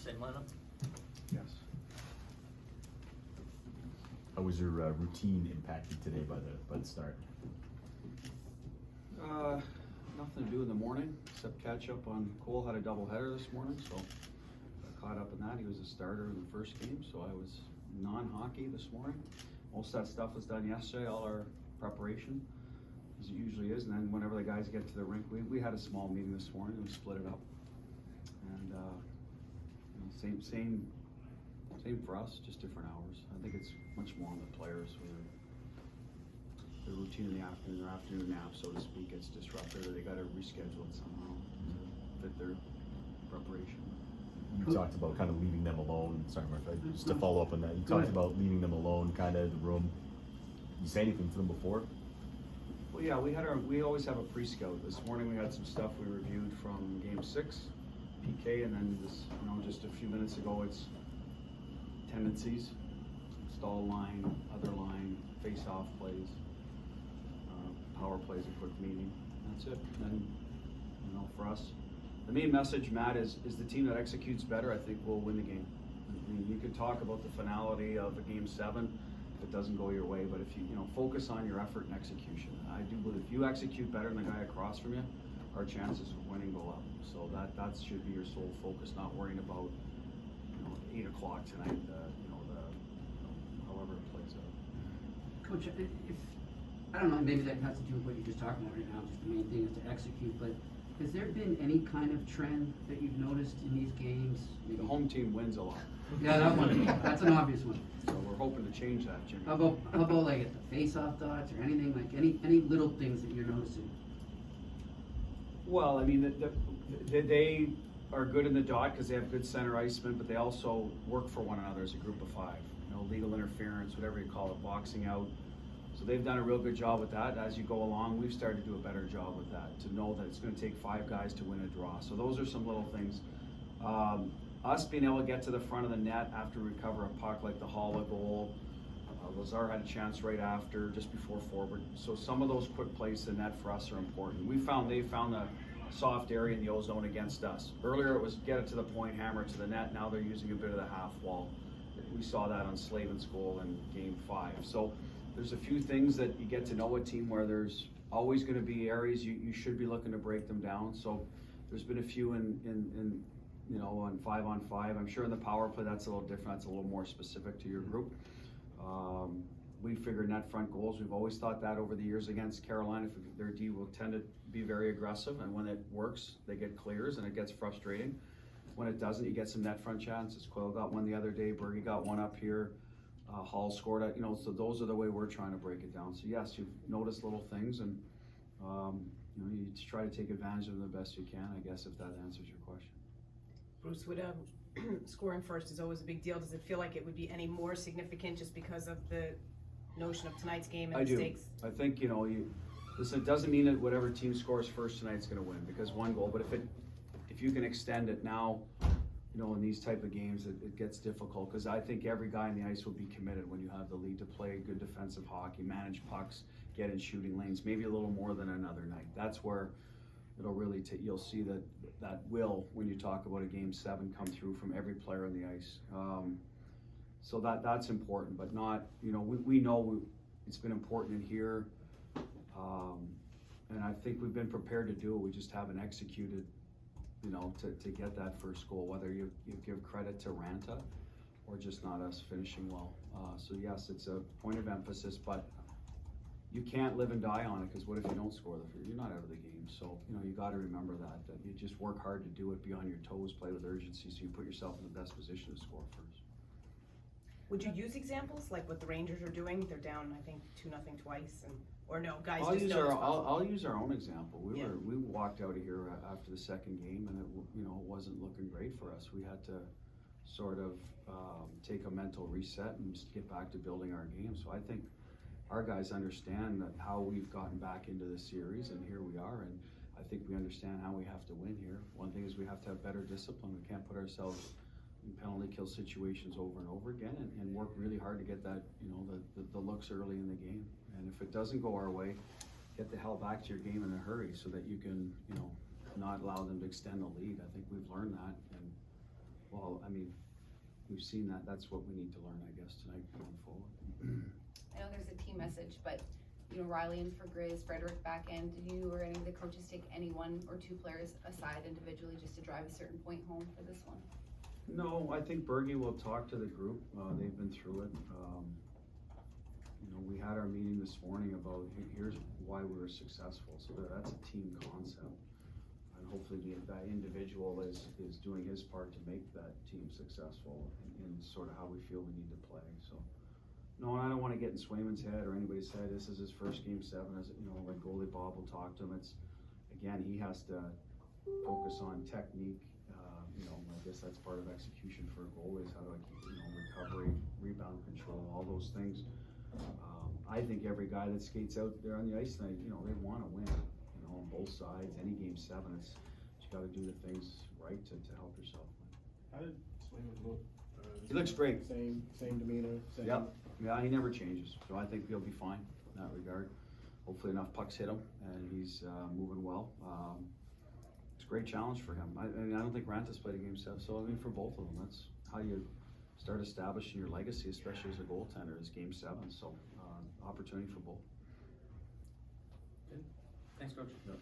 Same lineup? Yes. How was your routine impacted today by the start? Nothing to do in the morning except catch up on Cole. Had a doubleheader this morning, so I caught up in that. He was a starter in the first game, so I was non-hockey this morning. Most of that stuff was done yesterday, all our preparation, as it usually is, and then whenever the guys get to the rink, we had a small meeting this morning, we split it up. And you know, same for us, just different hours. I think it's much more on the players where the routine in the afternoon, their afternoon nap, so to speak, gets disrupted, or they got to reschedule it somehow to fit their preparation. You talked about kind of leaving them alone. Sorry, Mark, just to follow up on that. You talked about leaving them alone, kind of the room. Did you say anything to them before? Well, yeah, we always have a pre-scout. This morning we had some stuff we reviewed from Game 6, PK, and then this, just a few minutes ago, it's tendencies, stall line, other line, face-off plays, power plays, a quick meeting. That's it. And then, for us, the main message, Matt, is the team that executes better, I think, will win the game. I mean, you could talk about the finality of a Game 7 if it doesn't go your way, but if you focus on your effort and execution. I do believe if you execute better than the guy across from you, our chances of winning go up. So that should be your sole focus, not worrying about 8 o'clock tonight. However it plays out. Coach, if I don't know, maybe that has to do with what you're just talking about right now. Just the main thing is to execute. But has there been any kind of trend that you've noticed in these games? Maybe? The home team wins a lot. Yeah, that one. That's an obvious one. So we're hoping to change that, Jimmy. How about like at the face-off dots or anything, like any little things that you're noticing? Well, I mean, they are good in the dot because they have good center icemen, but they also work for one another as a group of 5. Legal interference, whatever you call it, boxing out. So they've done a real good job with that. As you go along, we've started to do a better job with that, to know that it's going to take 5 guys to win a draw. So those are some little things. Us being able to get to the front of the net after we recover a puck, like the Halla goal. Lazar had a chance right after, just before forward. So some of those quick plays to the net for us are important. They found a soft area in the O-zone against us. Earlier it was get it to the point, hammer it to the net. Now they're using a bit of the half wall. We saw that on Slavin's goal in Game 5. So there's a few things that you get to know a team where there's always going to be areas you should be looking to break them down. So there's been a few in on 5-on-5. I'm sure in the power play that's a little different. That's a little more specific to your group. We figured net front goals. We've always thought that over the years against Carolina. Their D will tend to be very aggressive, and when it works, they get clears, and it gets frustrating. When it doesn't, you get some net front chances. Quayle got one the other day. Berge got one up here. Hall scored it. So those are the way we're trying to break it down. So yes, you've noticed little things, and you try to take advantage of them the best you can, I guess, if that answers your question. Bruce, scoring first is always a big deal. Does it feel like it would be any more significant just because of the notion of tonight's game and the stakes? I think, listen, it doesn't mean that whatever team scores first tonight's going to win, because one goal, but if you can extend it now, in these type of games, it gets difficult, because I think every guy on the ice will be committed when you have the lead to play good defensive hockey, manage pucks, get in shooting lanes, maybe a little more than another night. That's where it'll really you'll see that will, when you talk about a Game 7, come through from every player on the ice. So that's important, but not, we know it's been important in here, and I think we've been prepared to do it. We just haven't executed, to get that first goal, whether you give credit to Ranta or just not us finishing well. So yes, it's a point of emphasis, but you can't live and die on it, because what if you don't score you're not out of the game. So, you got to remember that you just work hard to do it, be on your toes, play with urgency, so you put yourself in the best position to score first. Would you use examples like what the Rangers are doing? They're down, I think, 2-0 twice, or no, guys I'll just know. I'll use our own example. We Yeah. we walked out of here after the second game, and it wasn't looking great for us. We had to sort of take a mental reset and just get back to building our game. So I think our guys understand that how we've gotten back into the series, and here we are, and I think we understand how we have to win here. One thing is we have to have better discipline. We can't put ourselves in penalty kill situations over and over again, and work really hard to get that, you know, the looks early in the game. And if it doesn't go our way, get the hell back to your game in a hurry so that you can, you know, not allow them to extend the lead. I think we've learned that, and well, I mean, we've seen that. That's what we need to learn, I guess, tonight going forward. I know there's a team message, but you know, Riley in for Grizz, Frederick back end. Did you or any of the coaches take any one or two players aside individually just to drive a certain point home for this one? No, I think Bergie will talk to the group. They've been through it. You know, we had our meeting this morning about here's why we were successful. So that's a team concept. And hopefully that individual is doing his part to make that team successful in sort of how we feel we need to play. So, no, and I don't want to get in Swayman's head or anybody's head. This is his first game 7. As you know, like goalie Bob will talk to him. It's again, he has to focus on technique. You know, I guess that's part of execution for a goalie is how do I keep, you know, recovery, rebound control, all those things. I think every guy that skates out there on the ice tonight, you know, they want to win. You know, on both sides, any game 7, you got to do the things right to help yourself win. How did Swayman look? He looks great. Same demeanor. Same. Yep. Yeah, he never changes. So I think he'll be fine in that regard. Hopefully enough pucks hit him and he's moving well. It's a great challenge for him. I don't think Rantas played a game 7, so I mean for both of them, that's how you start establishing your legacy, especially as a goaltender, is game 7. So opportunity for both. Thanks, Coach. Yep.